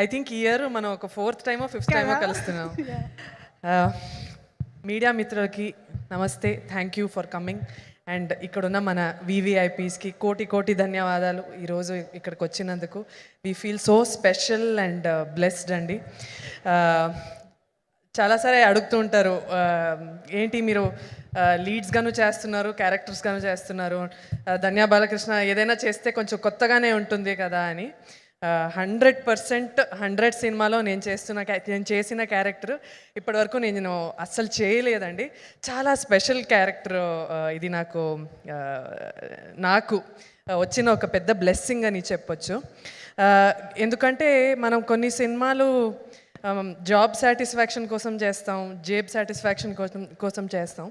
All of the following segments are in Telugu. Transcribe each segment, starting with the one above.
ఐ థింక్ ఈ ఇయర్ మనం ఒక 4th టైమో 5th టైమో కలుస్తున్నాం. మీడియా మిత్రులకి నమస్తే, thank you for coming. And ఇక్కడున్న మన వివిఐపీస్కి కోటి ధన్యవాదాలు ఈరోజు ఇక్కడికి వచ్చినందుకు. We feel so special and blessed అండి. చాలాసారి అడుగుతూ ఉంటారు, ఏంటి మీరు లీడ్స్గాను చేస్తున్నారు, క్యారెక్టర్స్గాను చేస్తున్నారు, ధన్యా బాలకృష్ణ ఏదైనా చేస్తే కొంచెం కొత్తగానే ఉంటుంది కదా అని. 100% 100 సినిమాలో నేను చేసిన క్యారెక్టర్ ఇప్పటివరకు నేను అస్సలు చేయలేదండి. చాలా స్పెషల్ క్యారెక్టర్ ఇది. నాకు వచ్చిన ఒక పెద్ద బ్లెస్సింగ్ అని చెప్పొచ్చు. ఎందుకంటే మనం కొన్ని సినిమాలు జాబ్ సాటిస్ఫాక్షన్ కోసం చేస్తాం, జేబ్ సాటిస్ఫాక్షన్ కోసం చేస్తాం.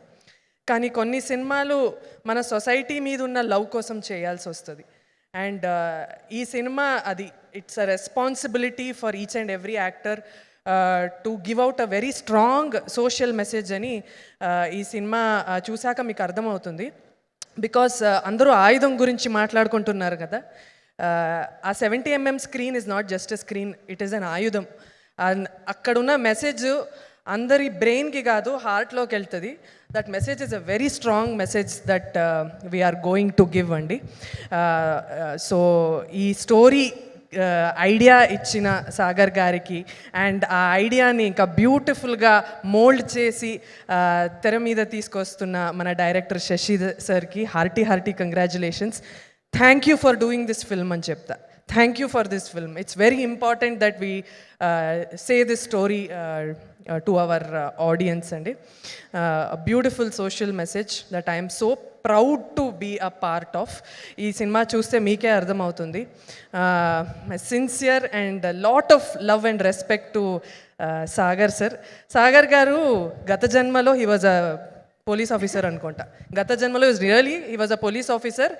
కానీ కొన్ని సినిమాలు మన సొసైటీ మీద ఉన్న లవ్ కోసం చేయాల్సి వస్తుంది. అండ్ ఈ సినిమా అది it's a responsibility for each and every actor to give out a very strong social message అని ఈ సినిమా చూశాక మీకు అర్థమవుతుంది. బికాస్ అందరూ ఆయుధం గురించి మాట్లాడుకుంటున్నారు కదా. ఆ 70mm screen is not just a screen, it is an ఆయుధం. అక్కడున్న మెసేజ్ అందరి బ్రెయిన్కి కాదు, హార్ట్లోకి వెళ్తుంది. That message is a very strong message that we are going to give అండి. సో ఈ స్టోరీ ఐడియా ఇచ్చిన సాగర్ గారికి అండ్ ఆ ఐడియాని ఇంకా బ్యూటిఫుల్గా మోల్డ్ చేసి తెర మీద తీసుకొస్తున్న మన డైరెక్టర్ శశి సార్కి hearty congratulations. Thank you for doing this film అని చెప్తా. Thank you for this film. It's very important that we say this story to our audience. And a beautiful social message that I am so proud to be a part of. Ee cinema chuste meeke ardham avutundi. My sincere and a lot of love and respect to Sagar sir. Sagar garu gata janmalo he was a police officer అనుకుంటా. గత జన్మలో he was a police officer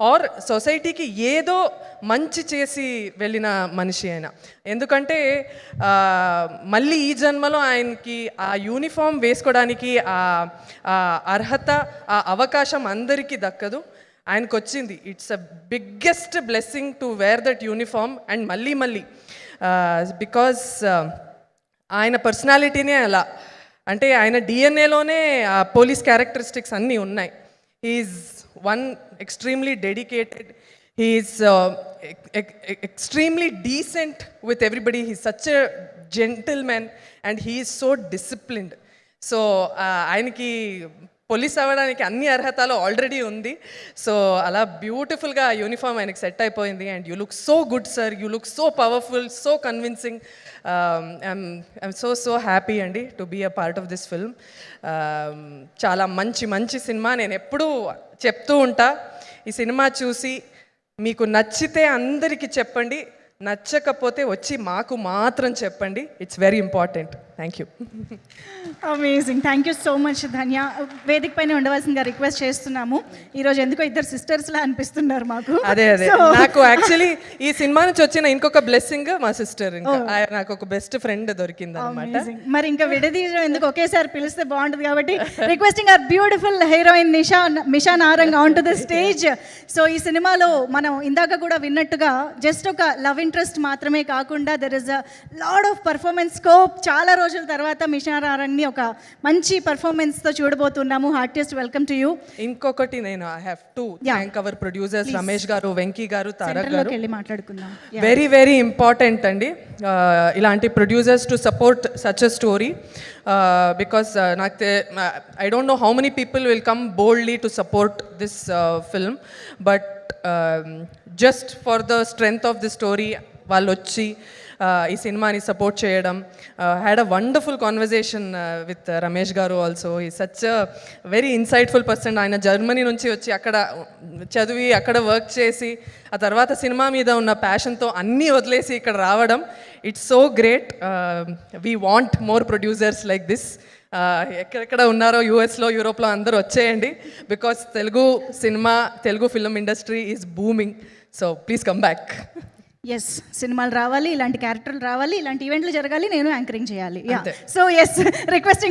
or సొసైటీకి ఏదో మంచి చేసి వెళ్ళిన మనిషి ఆయన. ఎందుకంటే మళ్ళీ ఈ జన్మలో ఆయనకి ఆ యూనిఫామ్ వేసుకోవడానికి ఆ అర్హత, ఆ అవకాశం అందరికీ దక్కదు. ఆయనకు వచ్చింది. It's a biggest blessing to wear that uniform and మళ్ళీ బికాజ్ ఆయన పర్సనాలిటీనే అలా. అంటే ఆయన డిఎన్ఏలోనే ఆ పోలీస్ క్యారెక్టరిస్టిక్స్ అన్నీ ఉన్నాయి. He's one extremely dedicated, he's extremely decent with everybody, he's such a gentlemen and he's so disciplined. So ఆయనకి పోలీస్ అవ్వడానికి అన్ని అర్హతలు ఆల్రెడీ ఉంది. సో అలా బ్యూటిఫుల్గా యూనిఫామ్ ఆయనకి సెట్ అయిపోయింది. And you look so good sir, you look so powerful, so convincing. I'm so happy అండి to be a part of this film. చాలా మంచి సినిమా. నేను ఎప్పుడూ చెప్తూ ఉంటా, ఈ సినిమా చూసి మీకు నచ్చితే అందరికీ చెప్పండి, నచ్చకపోతే వచ్చి మాకు మాత్రం చెప్పండి. It's very important. Thank you. Amazing. Thank you so much ధన్య. వేదిక పైన ఉండవలసిందిగా రిక్వెస్ట్ చేస్తున్నాము. ఈరోజు ఎందుకో ఇద్దరు సిస్టర్స్లా అనిపిస్తున్నారు మాకు. అదే నాకు యాక్చువల్లీ ఈ సినిమా నుంచి వచ్చిన ఇంకొక బ్లెస్సింగ్ మా సిస్టర్. ఇంకా నాకు ఒక బెస్ట్ ఫ్రెండ్ దొరికింది అనమాట. మరి ఇంకా విడదీయడం ఎందుకు, ఒకేసారి పిలిస్తే బాగుంటుంది కాబట్టి requesting our beautiful heroine Misha Narang on to the stage. So ఈ సినిమాలో మనం ఇందాక కూడా విన్నట్టుగా జస్ట్ ఒక లవ్ ఇంట్రెస్ట్ మాత్రమే కాకుండా there is a lot of performance scope. చాలా రోజుల తర్వాత మిషా నారంగ్ని ఒక మంచి పర్ఫార్మెన్స్తో చూడబోతున్నాము. Heartiest welcome to you. ఇంకొకటి నేను I have to thank our producers Ramesh గారు, వెంకీ గారు, తారక్ గారు. వెళ్ళి మాట్లాడుకుందాం. వెరీ ఇంపార్టెంట్ అండి ఇలాంటి producers to support such a story. Because I don't know how many people will come boldly to support this film, but just for the strength of the story వాళ్ళు వచ్చి ఈ సినిమాని సపోర్ట్ చేయడం. Had a wonderful conversation with Ramesh గారు ఆల్సో. ఈ such a very insightful person. ఆయన జర్మనీ నుంచి వచ్చి అక్కడ చదివి అక్కడ వర్క్ చేసి ఆ తర్వాత సినిమా మీద ఉన్న ప్యాషన్తో అన్నీ వదిలేసి ఇక్కడ రావడం, it's so great. We want more producers like this. ఎక్కడెక్కడ ఉన్నారో యూఎస్లో, యూరోప్లో అందరూ వచ్చేయండి. Because Telugu cinema, Telugu film industry is booming. So please come back. Yes, సినిమాలు రావాలి, ఇలాంటి క్యారెక్టర్లు రావాలి, ఇలాంటి ఈవెంట్లు జరగాలి, నేను యాంకరింగ్ చేయాలి. So yes, requesting